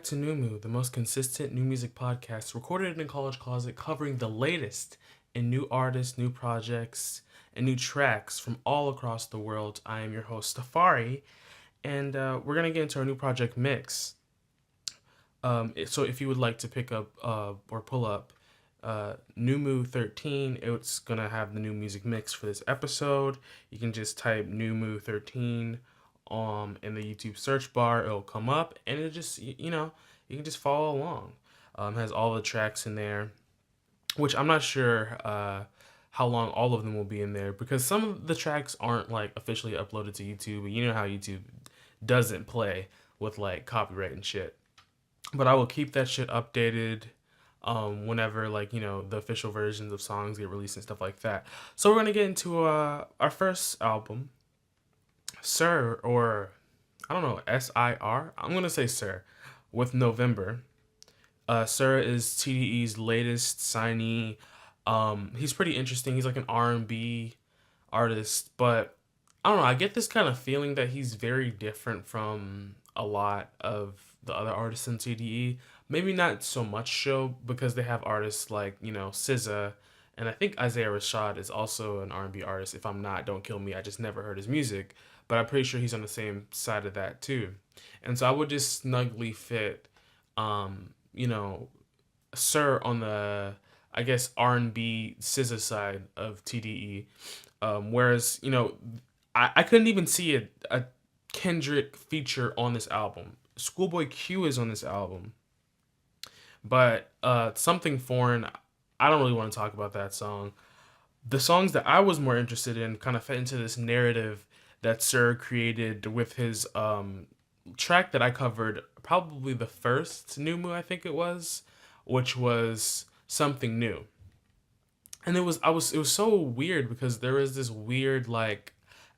to NyuMu, the most consistent new music podcast recorded in a college closet covering the latest in new artists, new projects, and new tracks from all across the world. I am your host, Safari, and we're going to get into our new project mix. So if you would like to pick up or pull up NyuMu 13, it's going to have the new music mix for this episode. You can just type NyuMu 13 in the YouTube search bar. It'll come up, and it just, you can just follow along. Has all the tracks in there, which I'm not sure how long all of them will be in there, because some of the tracks aren't like officially uploaded to YouTube. You know how YouTube doesn't play with like copyright and shit. But I will keep that shit updated whenever, like, the official versions of songs get released and stuff like that. So we're going to get into our first album, Sir, or I don't know, SIR? I'm going to say Sir, with November. Sir is TDE's latest signee. He's pretty interesting. He's like an R&B artist, but I don't know. I get this kind of feeling that he's very different from a lot of the other artists in TDE. Maybe not so much so, because they have artists like, SZA, and I think Isaiah Rashad is also an R&B artist. If I'm not, don't kill me. I just never heard his music, but I'm pretty sure he's on the same side of that too. And so I would just snugly fit, you know, Sir on the, I guess, R&B SZA side of TDE. Whereas, I couldn't even see a Kendrick feature on this album. Schoolboy Q is on this album. But Something Foreign, I don't really want to talk about that song. The songs that I was more interested in kind of fit into this narrative that Sir created with his track that I covered, probably the first NyuMu, I think it was, which was Something New. And it was so weird, because there was this weird like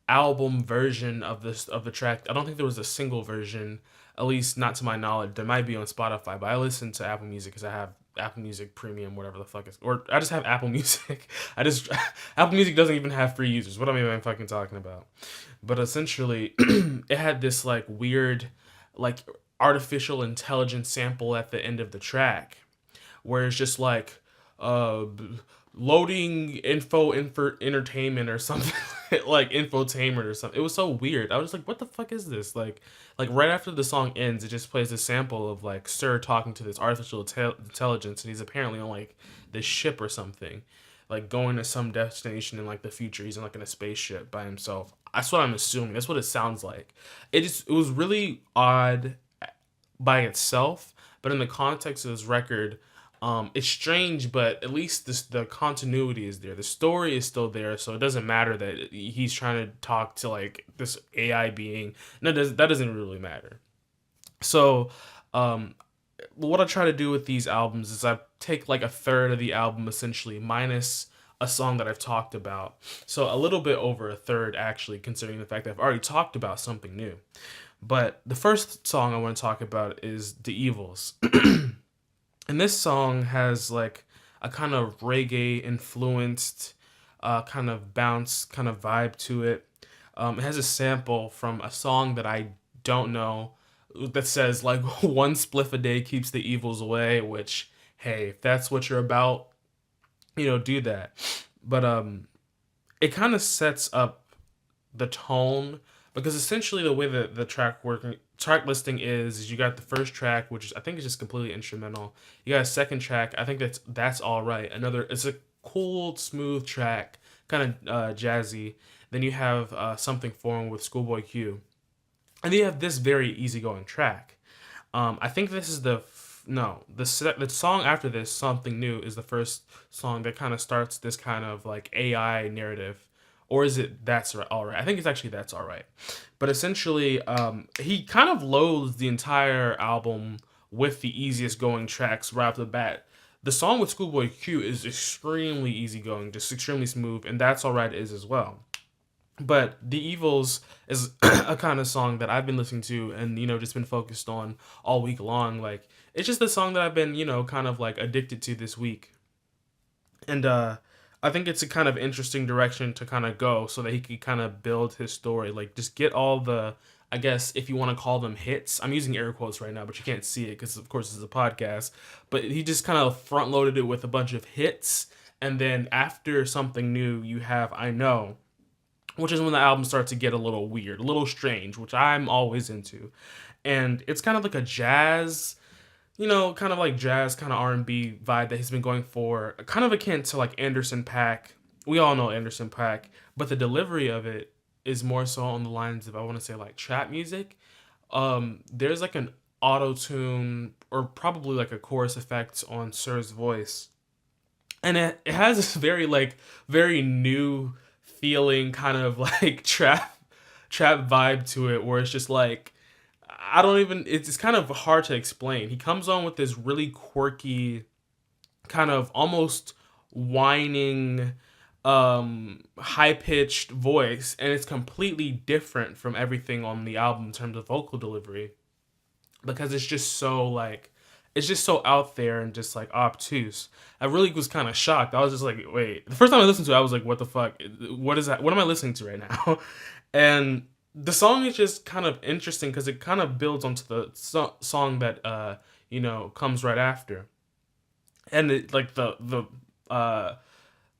album version of the track. I don't think there was a single version, at least not to my knowledge. There might be on Spotify, but I listen to Apple Music because I have Apple Music Premium, whatever the fuck is, or I just have Apple Music. Apple Music doesn't even have free users. What am I even fucking talking about? But essentially, it had this like weird, like artificial intelligence sample at the end of the track, where it's just like, uh, loading info entertainment or something, like infotainment or something. It was so weird. I was like, what the fuck is this? Like right after the song ends, it just plays a sample of like Sir talking to this artificial intelligence, and he's apparently on like this ship or something, like going to some destination in like the future. He's in like in a spaceship by himself. That's what I'm assuming. That's what it sounds like. It was really odd by itself, but in the context of this record, it's strange, but at least the continuity is there. The story is still there, so it doesn't matter that he's trying to talk to like this AI being. No, that doesn't really matter. So, what I try to do with these albums is I take like a third of the album, essentially, minus a song that I've talked about. So a little bit over a third, actually, considering the fact that I've already talked about Something New. But the first song I want to talk about is The Evils. And this song has like a kind of reggae influenced kind of bounce, kind of vibe to it. It has a sample from a song that I don't know, that says like one spliff a day keeps the evils away, which, hey, if that's what you're about, do that. But it kind of sets up the tone, because essentially the way that the track listing is you got the first track, which is, I think is just completely instrumental. You got a second track, I think that's all right. It's a cool, smooth track, kind of jazzy. Then you have Something Foreign with Schoolboy Q, and then you have this very easygoing track. I think this is the song after this, Something New, is the first song that kind of starts this kind of like AI narrative. Or is it That's All Right? I think it's actually That's All Right. But essentially, he kind of loads the entire album with the easiest going tracks right off the bat. The song with Schoolboy Q is extremely easygoing, just extremely smooth, and That's All Right is as well. But The Evils is a kind of song that I've been listening to and, just been focused on all week long. Like, it's just the song that I've been, kind of like addicted to this week. And I think it's a kind of interesting direction to kind of go, so that he could kind of build his story. Like, just get all the I guess if you want to call them hits. I'm using air quotes right now, but you can't see it because of course it's a podcast. But he just kind of front loaded it with a bunch of hits, and then after something new, you have I Know, which is when the album starts to get a little weird, a little strange, which I'm always into. And it's kind of like a jazz, kind of like jazz, kind of R&B vibe that he's been going for, kind of akin to like Anderson Paak. We all know Anderson Paak, but the delivery of it is more so on the lines of, I want to say, like trap music. There's like an auto tune or probably like a chorus effect on Sir's voice, and it has this very like very new feeling kind of like trap vibe to it, where it's just like I don't even it's kind of hard to explain. He comes on with this really quirky kind of almost whining high pitched voice, and it's completely different from everything on the album in terms of vocal delivery, because it's just so out there and just like obtuse. I really was kind of shocked. I was just like, wait. The first time I listened to it, I was like, what the fuck? What is that? What am I listening to right now? And the song is just kind of interesting because it kind of builds onto the song that comes right after, and like the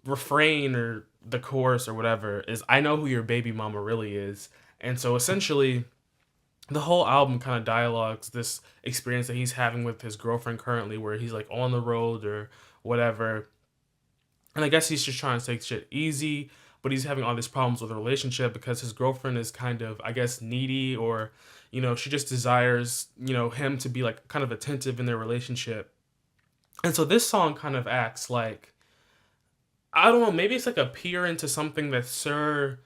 refrain or the chorus or whatever is "I know who your baby mama really is," and so essentially the whole album kind of dialogues this experience that he's having with his girlfriend currently, where he's like on the road or whatever. And I guess he's just trying to take shit easy, but he's having all these problems with the relationship because his girlfriend is kind of, I guess, needy, or, she just desires, him to be like kind of attentive in their relationship. And so this song kind of acts like, I don't know, maybe it's like a peer into something that Sir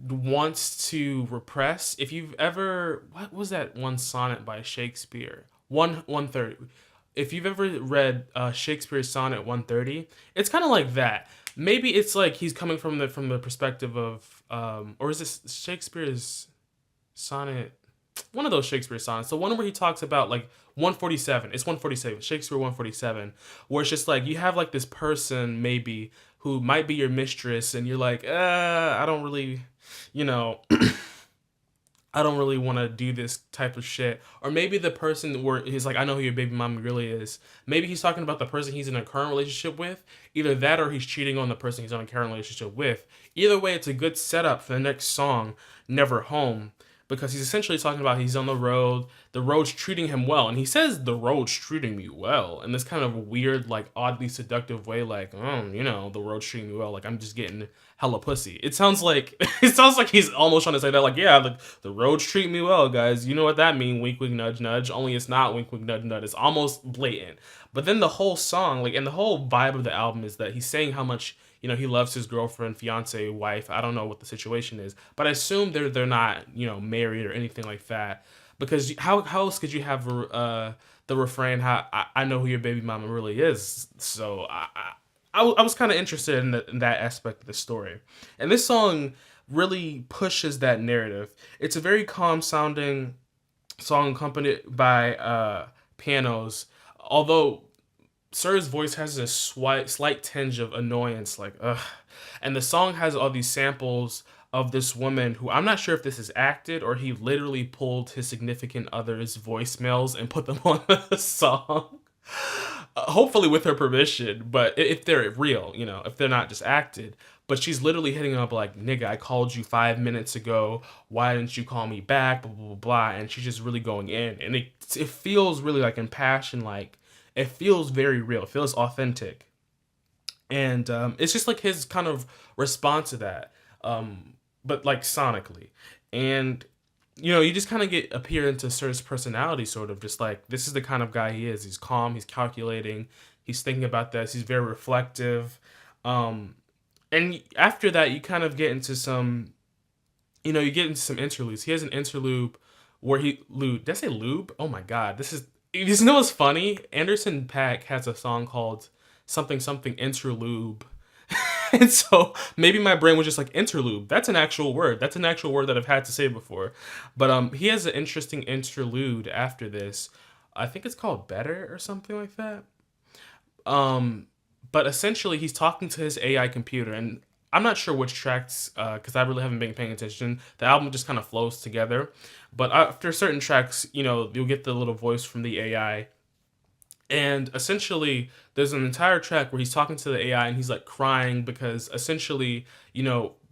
wants to repress. If you've ever, what was that one sonnet by Shakespeare? 130. If you've ever read Shakespeare's sonnet 130, it's kind of like that. Maybe it's like he's coming from the perspective of or is this Shakespeare's sonnet? One of those Shakespeare sonnets, the one where he talks about like 147. It's 147, Shakespeare 147, where it's just like you have like this person maybe who might be your mistress, and you're like, I don't really, you know, I don't really want to do this type of shit. Or maybe the person where he's like, I know who your baby mama really is. Maybe he's talking about the person he's in a current relationship with. Either that or he's cheating on the person he's in a current relationship with. Either way, it's a good setup for the next song, Never Home. Because he's essentially talking about he's on the road's treating him well. And he says, the road's treating me well, in this kind of weird, like, oddly seductive way, like, the road's treating me well. Like, I'm just getting hella pussy. It sounds like he's almost trying to say that, like, yeah, the road's treating me well, guys. You know what that means, wink, wink, nudge, nudge. Only it's not wink, wink, nudge, nudge. It's almost blatant. But then the whole song, like, and the whole vibe of the album is that he's saying how much he loves his girlfriend, fiance, wife. I don't know what the situation is, but I assume they're not, married or anything like that. Because how else could you have the refrain, how I know who your baby mama really is? So I was kind of interested in that aspect of the story. And this song really pushes that narrative. It's a very calm sounding song accompanied by pianos, although Sir's voice has a slight tinge of annoyance, like, ugh. And the song has all these samples of this woman who, I'm not sure if this is acted or he literally pulled his significant other's voicemails and put them on the song. Hopefully with her permission, but if they're real, if they're not just acted. But she's literally hitting him up like, nigga, I called you 5 minutes ago. Why didn't you call me back? Blah, blah, blah, blah. And she's just really going in. And it feels really like impassioned, like, it feels very real. It feels authentic. And it's just like his kind of response to that, but like sonically. And, you just kind of get a peer into Sir's personality, sort of just like, this is the kind of guy he is. He's calm, he's calculating, he's thinking about this, he's very reflective. And after that, you kind of get into some, you get into some interludes. He has an interlude where did I say lube? Oh my God, you know what's funny? Anderson Paak has a song called something something interlude. And so maybe my brain was just like, interlude. That's an actual word. That's an actual word that I've had to say before. But he has an interesting interlude after this. I think it's called Better or something like that. But essentially he's talking to his AI computer, and I'm not sure which tracks, because I really haven't been paying attention. The album just kind of flows together, but after certain tracks, you'll get the little voice from the AI, and essentially there's an entire track where he's talking to the AI and he's like crying because essentially,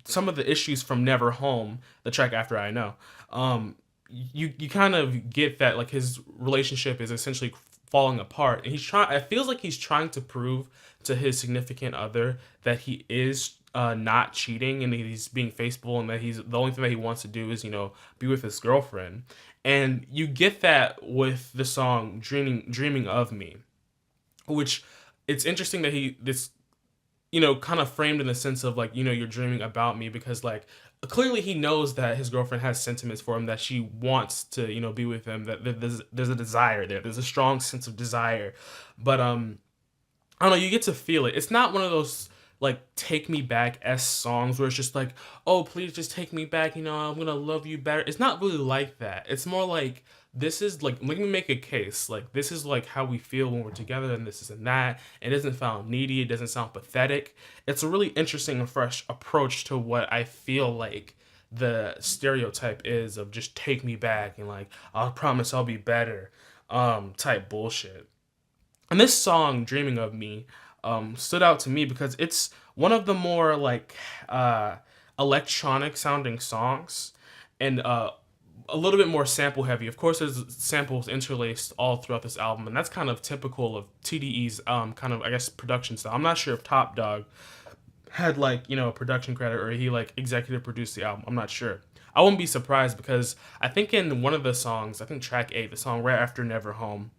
some of the issues from Never Home, the track after I Know, you kind of get that like his relationship is essentially falling apart, and he's trying. It feels like he's trying to prove to his significant other that he is not cheating and he's being faithful, and that he's the only thing that he wants to do is be with his girlfriend. And you get that with the song "Dreaming of Me," which it's interesting that he this kind of framed in the sense of like, you're dreaming about me, because like clearly he knows that his girlfriend has sentiments for him, that she wants to, be with him, that there's a desire there. There's a strong sense of desire. But I don't know, you get to feel it. It's not one of those like take me back s songs where it's just like, oh please just take me back, I'm gonna love you better. It's not really like that. It's more like, this is like, let me make a case, like this is like how we feel when we're together, and this is and that. It doesn't sound needy, it doesn't sound pathetic. It's a really interesting and fresh approach to what I feel like the stereotype is of just take me back and like I'll promise I'll be better type bullshit. And this song, Dreaming of Me, stood out to me because it's one of the more like electronic sounding songs, and a little bit more sample heavy. Of course, there's samples interlaced all throughout this album, and that's kind of typical of TDE's kind of, I guess, production style. I'm not sure if Top Dog had like, a production credit, or he like executive produced the album. I'm not sure. I wouldn't be surprised, because I think in one of the songs, I think track 8, the song right after Never Home,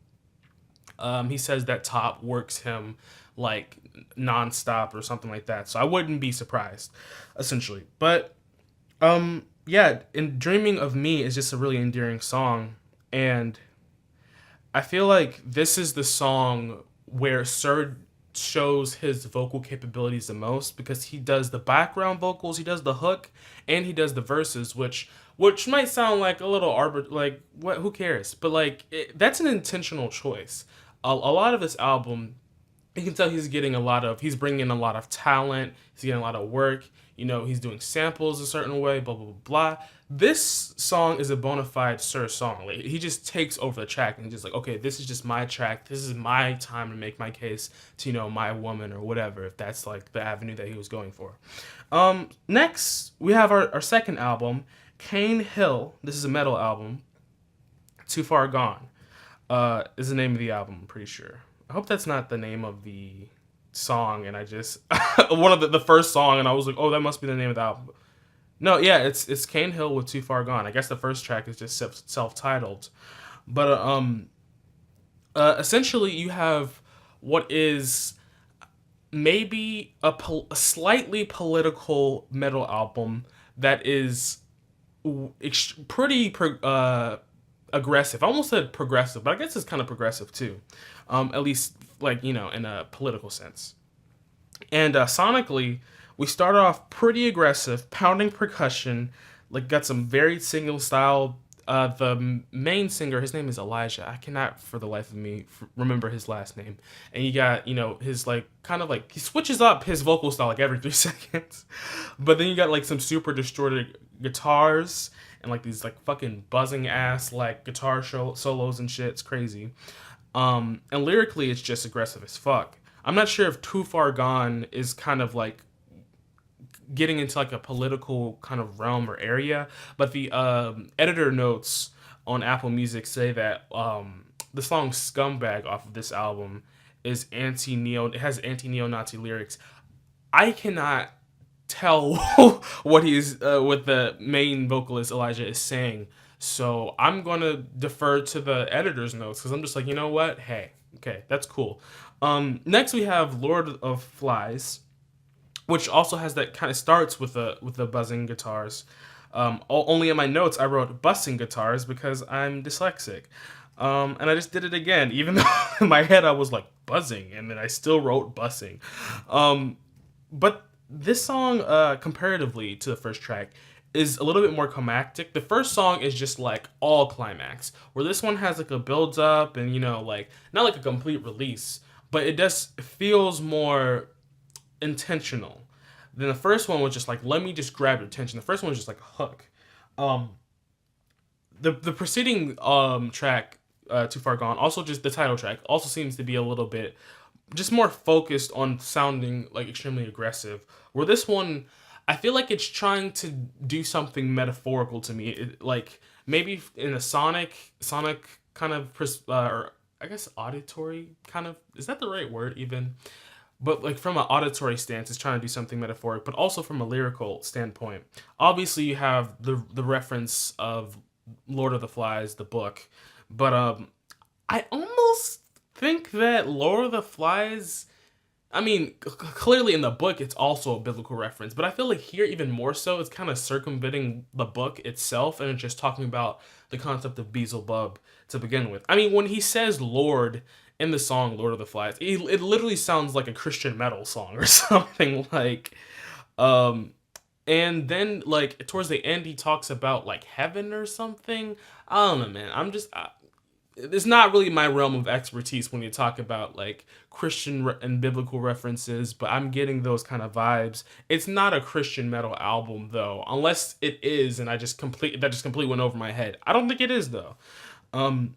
he says that Top works him like nonstop or something like that. So I wouldn't be surprised, essentially. But yeah, and Dreaming of Me is just a really endearing song, and I feel like this is the song where Sir shows his vocal capabilities the most, because he does the background vocals, he does the hook, and he does the verses, which might sound like a little like what, who cares? But like that's an intentional choice. A lot of this album, you can tell he's bringing in a lot of talent, he's getting a lot of work, he's doing samples a certain way, blah, blah, blah, blah. This song is a bona fide Sir song. Like, he just takes over the track and he's just like, okay, this is just my track, this is my time to make my case to, my woman or whatever, if that's like the avenue that he was going for. Next, we have our second album, Cane Hill. This is a metal album. Too Far Gone is the name of the album, I'm pretty sure. I hope that's not the name of the song, and I just one of the first song, and I was like, oh, that must be the name of the album. No, yeah, it's Cane Hill with Too Far Gone. I guess the first track is just self-titled, but essentially you have what is maybe a slightly political metal album that is pretty aggressive. I almost said progressive, but I guess it's kind of progressive too. At least like, in a political sense. And sonically, we start off pretty aggressive, pounding percussion, like got some very single style. The main singer, his name is Elijah. I cannot for the life of me remember his last name. And you got, his like kind of like, he switches up his vocal style like every 3 seconds. But then you got like some super distorted guitars and like these like fucking buzzing ass like guitar solos and shit. It's crazy. And lyrically, it's just aggressive as fuck. I'm not sure if Too Far Gone is kind of like getting into like a political kind of realm or area, but the editor notes on Apple Music say that the song "Scumbag" off of this album is it has anti-neo-Nazi lyrics. I cannot tell what the main vocalist Elijah is saying, so I'm gonna defer to the editor's notes, because I'm just like, you know what? Hey, okay, that's cool. Next we have Lord of Flies, which also has that kind of starts with the buzzing guitars. Only in my notes I wrote bussing guitars because I'm dyslexic. And I just did it again, even though in my head I was like buzzing, and then I still wrote bussing. But this song, comparatively to the first track, is a little bit more climactic. The first song is just like all climax, where this one has like a build up and like not like a complete release, but it feels more intentional. Then the first one was just like, let me just grab your attention. The first one was just like a hook. Um, the preceding track, Too Far Gone, also just the title track, also seems to be a little bit just more focused on sounding like extremely aggressive. Where this one, I feel like it's trying to do something metaphorical to me. Like maybe in a sonic kind of or I guess auditory kind of, is that the right word even? But like from an auditory stance, it's trying to do something metaphoric, but also from a lyrical standpoint. Obviously, you have the reference of Lord of the Flies, the book, but I almost think that Lord of the Flies. I mean, clearly in the book, it's also a biblical reference, but I feel like here, even more so, it's kind of circumventing the book itself and it's just talking about the concept of Beelzebub to begin with. I mean, when he says Lord in the song Lord of the Flies, it literally sounds like a Christian metal song or something like. Um, and then, like, towards the end, he talks about, like, heaven or something. I don't know, man. It's not really my realm of expertise when you talk about like Christian and biblical references, but I'm getting those kind of vibes. It's not a Christian metal album though, unless it is, and I just completely went over my head. I don't think it is though. Um,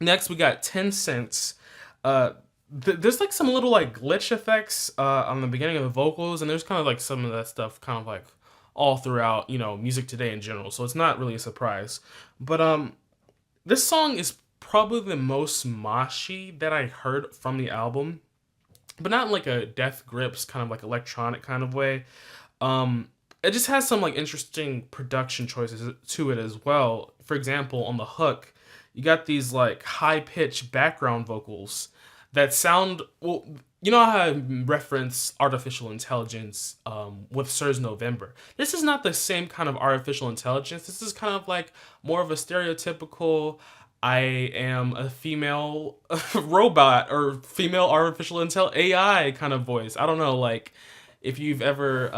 Next we got 10 cents. There's like some little like glitch effects on the beginning of the vocals, and there's kind of like some of that stuff kind of like all throughout, music today in general. So it's not really a surprise, but this song is probably the most moshy that I heard from the album, but not in like a Death Grips kind of like electronic kind of way. It just has some like interesting production choices to it as well. For example, on the hook, you got these like high pitched background vocals that sound well. You know how I reference artificial intelligence with Sir's November? This is not the same kind of artificial intelligence. This is kind of like more of a stereotypical, I am a female robot or female artificial AI kind of voice. I don't know, like if you've ever,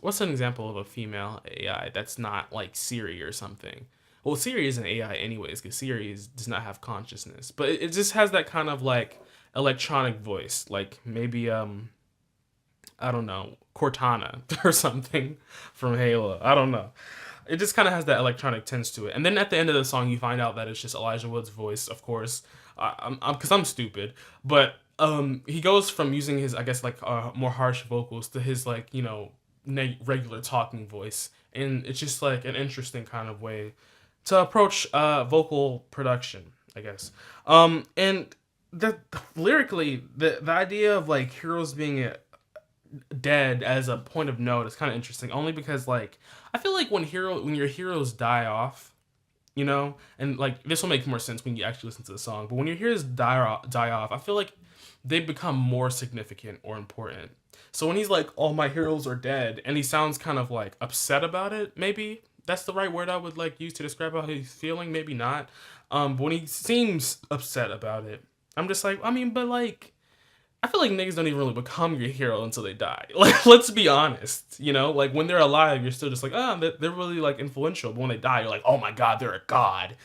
what's an example of a female AI that's not like Siri or something? Well, Siri is an AI anyways, because does not have consciousness, but it just has that kind of like electronic voice, like maybe I don't know, Cortana or something from Halo. I don't know. It just kind of has that electronic tinge to it. And then at the end of the song, you find out that it's just Elijah Wood's voice, of course, because I'm stupid. But he goes from using his, I guess, like more harsh vocals to his like regular talking voice, and it's just like an interesting kind of way to approach vocal production, I guess. And the lyrically, the idea of like heroes being dead as a point of note is kind of interesting, only because like I feel like when your heroes die off, and like this will make more sense when you actually listen to the song, but when your heroes die off, I feel like they become more significant or important. So when he's like, "All my heroes are dead," and he sounds kind of like upset about it, maybe that's the right word I would like use to describe how he's feeling, maybe not. But when he seems upset about it, I'm just like, I mean, but like I feel like niggas don't even really become your hero until they die. Like, let's be honest, Like, when they're alive, you're still just like, they're really, like, influential. But when they die, you're like, oh my god, they're a god,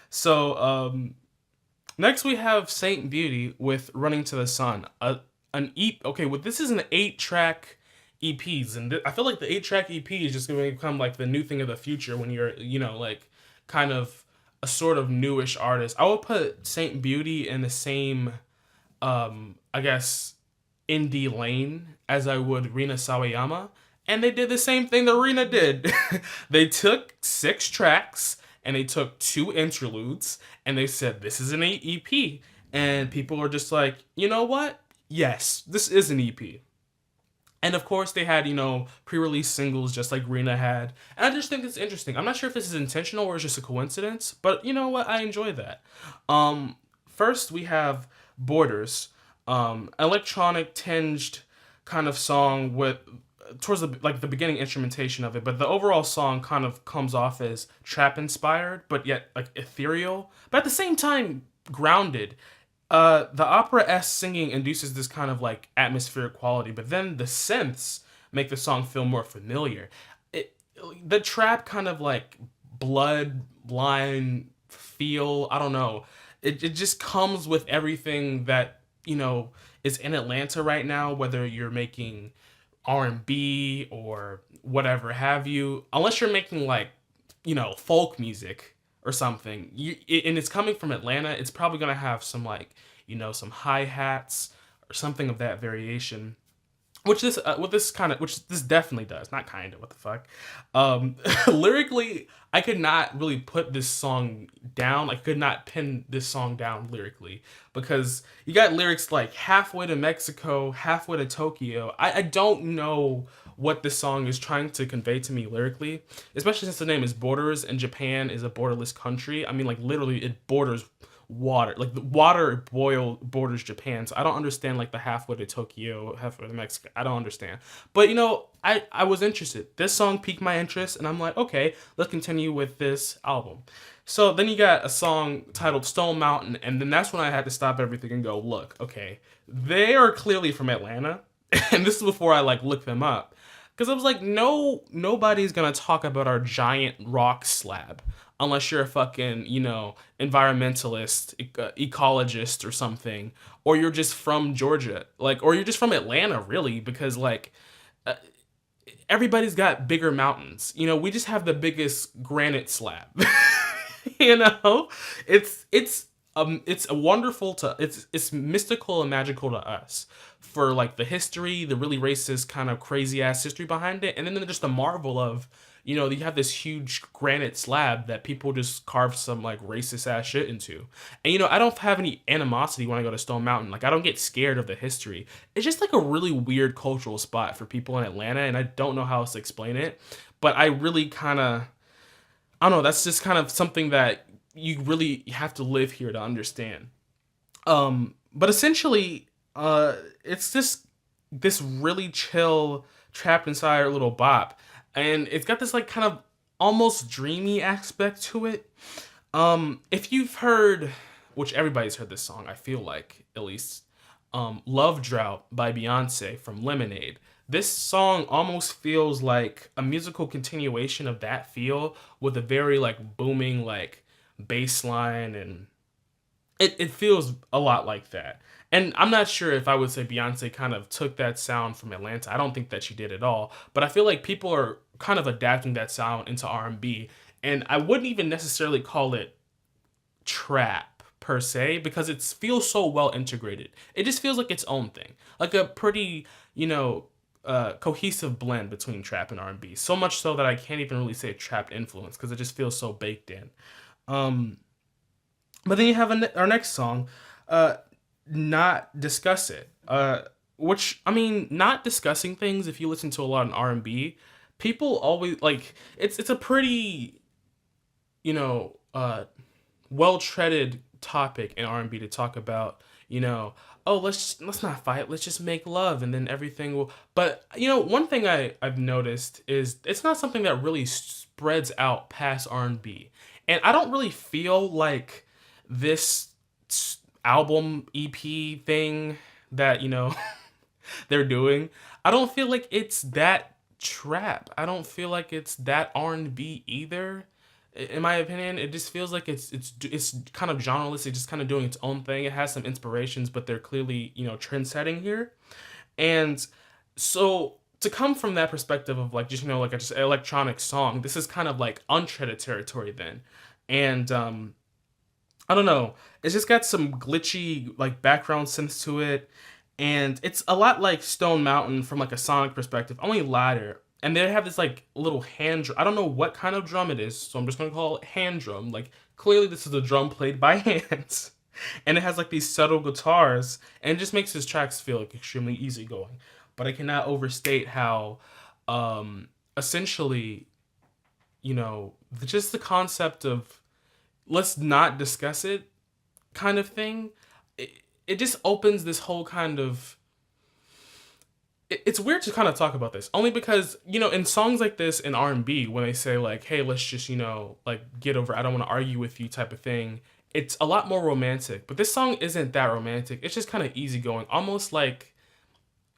So, next we have Saint Beauty with Running to the Sun. An EP, okay, well, this is an 8-track EPs, and I feel like the 8-track EP is just going to become, like, the new thing of the future when you're, like, kind of a sort of newish artist. I would put Saint Beauty in the same I guess, indie lane as I would Rina Sawayama. And they did the same thing that Rina did. They took 6 tracks and they took 2 interludes and they said, this is an EP. And people are just like, you know what? Yes, this is an EP. And of course, they had, pre-release singles just like Rina had. And I just think it's interesting. I'm not sure if this is intentional or it's just a coincidence, but you know what? I enjoy that. First, we have Borders, electronic tinged kind of song with towards the beginning instrumentation of it, but the overall song kind of comes off as trap inspired, but yet like ethereal, but at the same time grounded. The opera-esque singing induces this kind of like atmospheric quality, but then the synths make the song feel more familiar. The trap kind of like bloodline feel, I don't know. It just comes with everything that, is in Atlanta right now, whether you're making R&B or whatever have you, unless you're making like, folk music or something. And it's coming from Atlanta, it's probably going to have some like, some hi-hats or something of that variation. Which this definitely does, not kind of, what the fuck. Lyrically, I could not really put this song down. I could not pin this song down lyrically because you got lyrics like halfway to Mexico, halfway to Tokyo. I don't know what this song is trying to convey to me lyrically, especially since the name is Borders and Japan is a borderless country. I mean, like, literally, it borders water. Like, the water borders Japan. So I don't understand like the halfway to Tokyo, halfway to Mexico. I don't understand. But I was interested. This song piqued my interest, and I'm like, okay, let's continue with this album. So then you got a song titled Stone Mountain, and then that's when I had to stop everything and go, look, okay, they are clearly from Atlanta, and this is before I like looked them up. Because I was like, no, nobody's gonna talk about our giant rock slab unless you're a fucking, environmentalist, ecologist or something, or you're just from Georgia, like, or you're just from Atlanta, really, because like uh, everybody's got bigger mountains. We just have the biggest granite slab. you know, it's a wonderful to it's mystical and magical to us for like the history, the really racist kind of crazy ass history behind it, and then just the marvel of you have this huge granite slab that people just carve some like racist ass shit into. And I don't have any animosity when I go to Stone Mountain. Like, I don't get scared of the history. It's just like a really weird cultural spot for people in Atlanta, and I don't know how else to explain it. But I really kind of, I don't know, that's just kind of something that you really have to live here to understand. But essentially, it's this really chill, trapped inside our little bop, and it's got this like kind of almost dreamy aspect to it. If you've heard, which everybody's heard this song, I feel like, at least, "Love Drought" by Beyonce from Lemonade. This song almost feels like a musical continuation of that feel, with a very like booming like bass line, and it feels a lot like that. And I'm not sure if I would say Beyonce kind of took that sound from Atlanta. I don't think that she did at all. But I feel like people are kind of adapting that sound into R&B. And I wouldn't even necessarily call it trap per se, because it feels so well integrated. It just feels like its own thing. Like a pretty, cohesive blend between trap and R&B. So much so that I can't even really say trap influence, because it just feels so baked in. Um, but then you have our next song, "Not Discuss It," which, I mean, not discussing things. If you listen to a lot in R&B, people always like it's a pretty you know uh well treaded topic in R&B to talk about. Oh, let's not fight. Let's just make love, and then everything will. But one thing I've noticed is it's not something that really spreads out past R&B, and I don't really feel like this album EP thing that they're doing. I don't feel like it's that trap. I don't feel like it's that R&B either. In my opinion, it just feels like it's kind of genreless. It's just kind of doing its own thing. It has some inspirations, but they're clearly trend setting here. And so to come from that perspective of like just like a just electronic song, this is kind of like uncharted territory then. And I don't know. It's just got some glitchy like background synths to it, and it's a lot like Stone Mountain from like a sonic perspective, only lighter. And they have this like little hand drum. I don't know what kind of drum it is, so I'm just gonna call it hand drum. Like, clearly this is a drum played by hands, and it has like these subtle guitars, and it just makes his tracks feel like extremely easygoing. But I cannot overstate how, essentially, just the concept of let's not discuss it kind of thing, it just opens this whole kind of it's weird to kind of talk about this, only because in songs like this in R&B, when they say like, hey, let's just like get over, I don't want to argue with you type of thing, it's a lot more romantic. But this song isn't that romantic. It's just kind of easygoing, almost like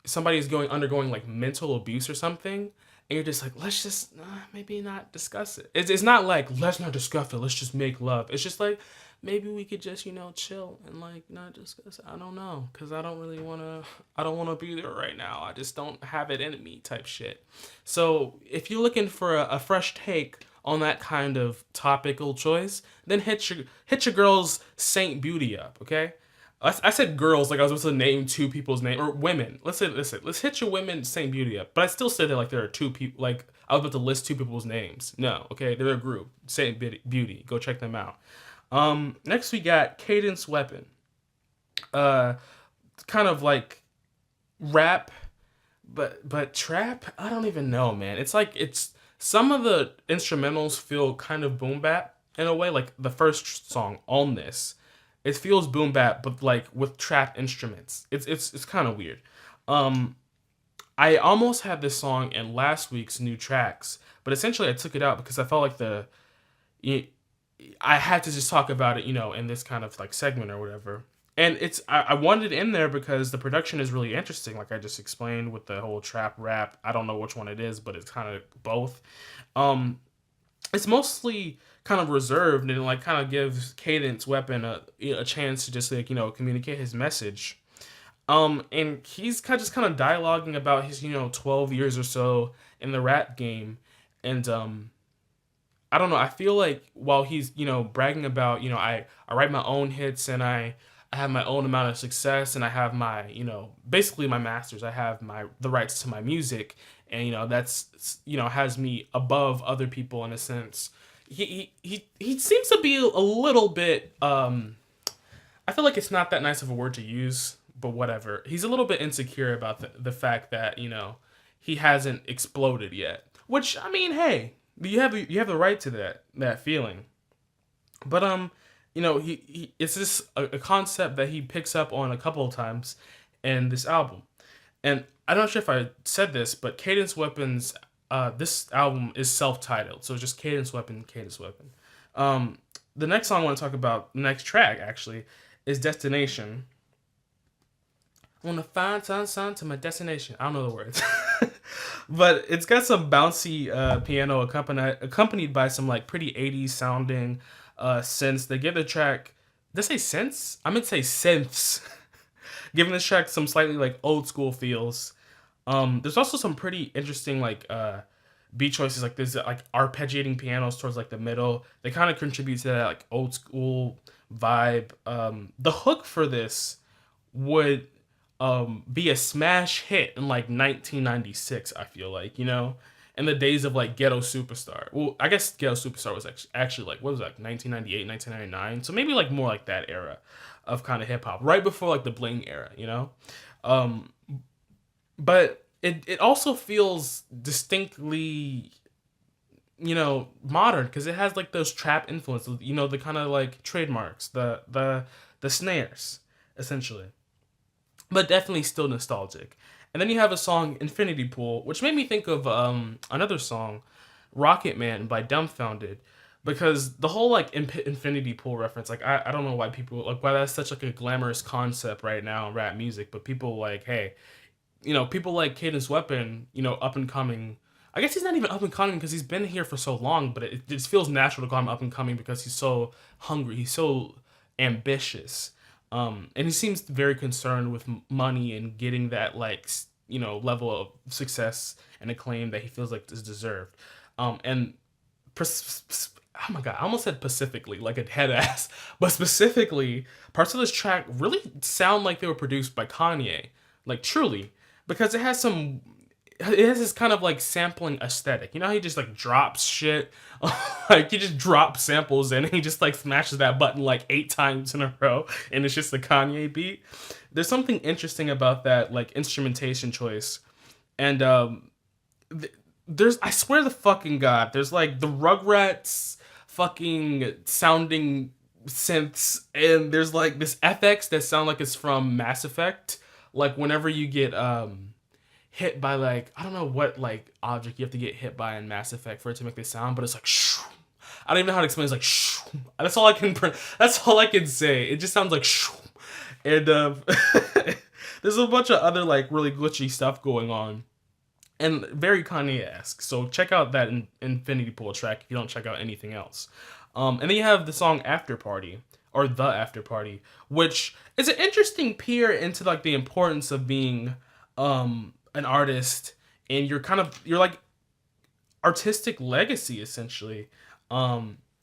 somebody is undergoing like mental abuse or something, and you're just like, let's just maybe not discuss it. It's not like let's not discuss it, let's just make love. It's just like, maybe we could just, chill and like not discuss. I don't know, cause I don't really wanna. I don't wanna be there right now. I just don't have it in me, type shit. So if you're looking for a fresh take on that kind of topical choice, then hit your girl's Saint Beauty up, okay? I said girls like I was supposed to name two people's name, or women. Let's hit your women Saint Beauty up. But I still said that like there are two people. Like I was about to list two people's names. No, okay, they're a group. Saint Beauty. Go check them out. Next we got Cadence Weapon. Uh, kind of like rap, but trap. I don't even know, man. It's like it's some of the instrumentals feel kind of boom bap in a way. Like the first song on this, it feels boom bap, but like with trap instruments. It's kind of weird. Um, I almost had this song in last week's new tracks, but essentially I took it out because I felt like I had to just talk about it, in this kind of like segment or whatever. And I wanted it in there because the production is really interesting, like I just explained with the whole trap rap. I don't know which one it is, but it's kind of both. Um, it's mostly kind of reserved and like kind of gives Cadence Weapon a chance to just like communicate his message. And he's just kind of dialoguing about his 12 years or so in the rap game, and I don't know. I feel like while he's bragging about I write my own hits and I have my own amount of success and I have my basically my masters. I have the rights to my music, and that's has me above other people in a sense. He seems to be a little bit I feel like it's not that nice of a word to use, but whatever. He's a little bit insecure about the fact that he hasn't exploded yet. Which, I mean, hey, you have the right to that feeling. But he it's just a concept that he picks up on a couple of times in this album. And I'm not sure if I said this, but Cadence Weapons this album is self-titled. So it's just Cadence Weapon, Cadence Weapon. The next song I want to talk about, the next track actually, is Destination. I want to find sun to my destination. I don't know the words. But it's got some bouncy piano accompanied by some like pretty 80s sounding synths. They give the track, did I say synths? I meant to say synths. Giving this track some slightly like old school feels. There's also some pretty interesting like beat choices, like there's like arpeggiating pianos towards like the middle. They kind of contribute to that like old school vibe. The hook for this would be a smash hit in like 1996. I feel like in the days of like Ghetto Superstar. Well, I guess Ghetto Superstar was actually like what was that, 1998, 1999. So maybe like more like that era of kind of hip hop, right before like the bling era. Um, but it also feels distinctly modern because it has like those trap influences, the kind of like trademarks, the snares essentially, but definitely still nostalgic. And then you have a song, Infinity Pool, which made me think of another song, Rocket Man by Dumbfounded, because the whole like Infinity Pool reference, like I don't know why people like why that's such like a glamorous concept right now in rap music, but people like, hey, people like Cadence Weapon, up and coming. I guess he's not even up and coming because he's been here for so long, but it just feels natural to call him up and coming because he's so hungry, he's so ambitious, and he seems very concerned with money and getting that like level of success and acclaim that he feels like is deserved. And oh my god, I almost said specifically like a head ass, but specifically parts of this track really sound like they were produced by Kanye, like truly, because it has this kind of like sampling aesthetic. You know how he just like drops shit, like he just drops samples in and he just like smashes that button like 8 times in a row, and it's just a Kanye beat. There's something interesting about that like instrumentation choice, and there's, I swear to fucking god, there's like the Rugrats fucking sounding synths, and there's like this FX that sound like it's from Mass Effect. Like whenever you get hit by like I don't know what like object you have to get hit by in Mass Effect for it to make this sound, but it's like shoo. I don't even know how to explain. It's like shoo. That's all I can. That's all I can say. It just sounds like shoo. And there's a bunch of other like really glitchy stuff going on, and very Kanye-esque. So check out that Infinity Pool track if you don't check out anything else. And then you have the song After Party, or the after party, which is an interesting peer into like the importance of being an artist and your like artistic legacy essentially.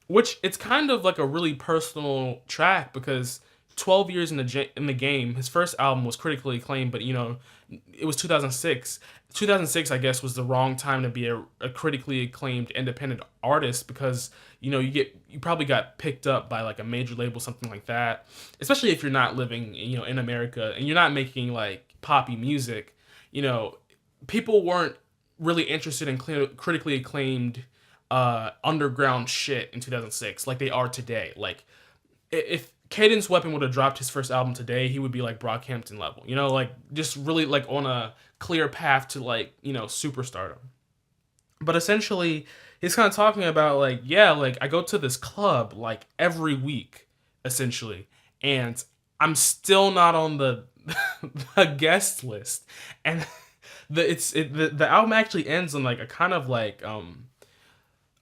Which it's kind of like a really personal track because 12 years in the game, his first album was critically acclaimed, but it was 2006. 2006, I guess, was the wrong time to be a critically acclaimed independent artist because you probably got picked up by like a major label, something like that. Especially if you're not living in America and you're not making like poppy music. People weren't really interested in critically acclaimed underground shit in 2006 like they are today. Like if Cadence Weapon would have dropped his first album today, he would be like Brockhampton level, like just really like on a clear path to like superstardom. But essentially he's kind of talking about like, yeah, like I go to this club like every week essentially, and I'm still not on the the guest list. And the album actually ends on like a kind of like a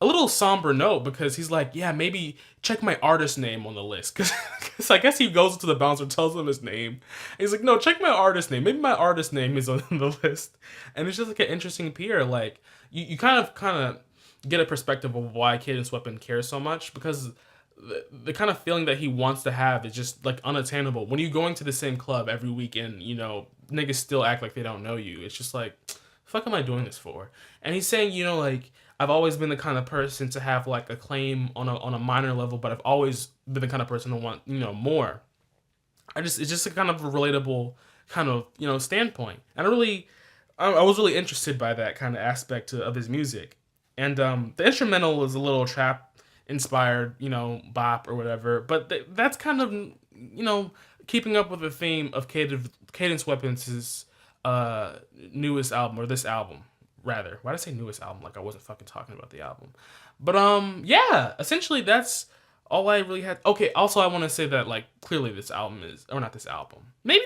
little somber note because he's like, yeah, maybe check my artist name on the list. Because I guess he goes to the bouncer, tells him his name. And he's like, no, check my artist name. Maybe my artist name is on the list. And it's just like an interesting peer. Like, you kind of get a perspective of why Cadence Weapon cares so much because the kind of feeling that he wants to have is just like unattainable. When you're going to the same club every weekend, niggas still act like they don't know you. It's just like, fuck am I doing this for? And he's saying, like, I've always been the kind of person to have like a claim on a minor level, but I've always been the kind of person to want, more. It's just a kind of a relatable kind of, standpoint. And I was really interested by that kind of aspect of his music. And the instrumental is a little trap inspired, bop or whatever, but that's kind of, keeping up with the theme of Cadence Weapons' newest album, or this album. Rather, why did I say newest album? Like I wasn't fucking talking about the album. But yeah, essentially that's all I really had. Okay, also I want to say that like clearly this album is, or not this album. Maybe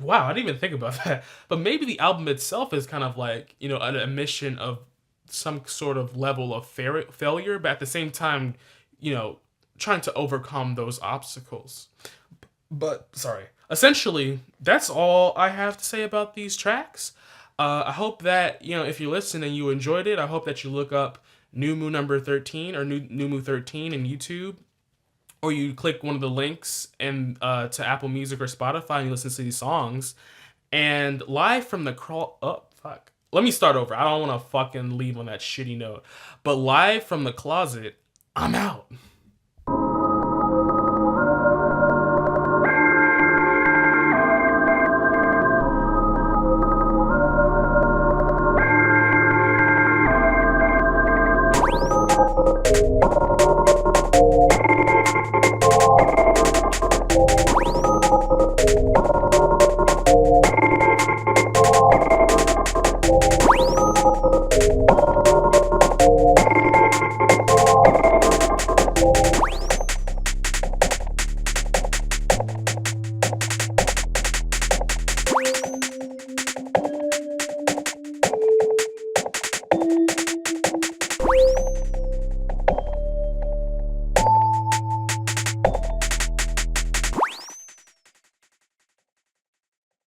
wow, I didn't even think about that. But maybe the album itself is kind of like an admission of some sort of level of failure, but at the same time, trying to overcome those obstacles. But sorry. Essentially, that's all I have to say about these tracks. I hope that, if you listen and you enjoyed it, I hope that you look up NyuMu number 13 or NyuMu 13 in YouTube, or you click one of the links and to Apple Music or Spotify and you listen to these songs. And live from the let me start over. I don't want to fucking leave on that shitty note. But live from the closet, I'm out.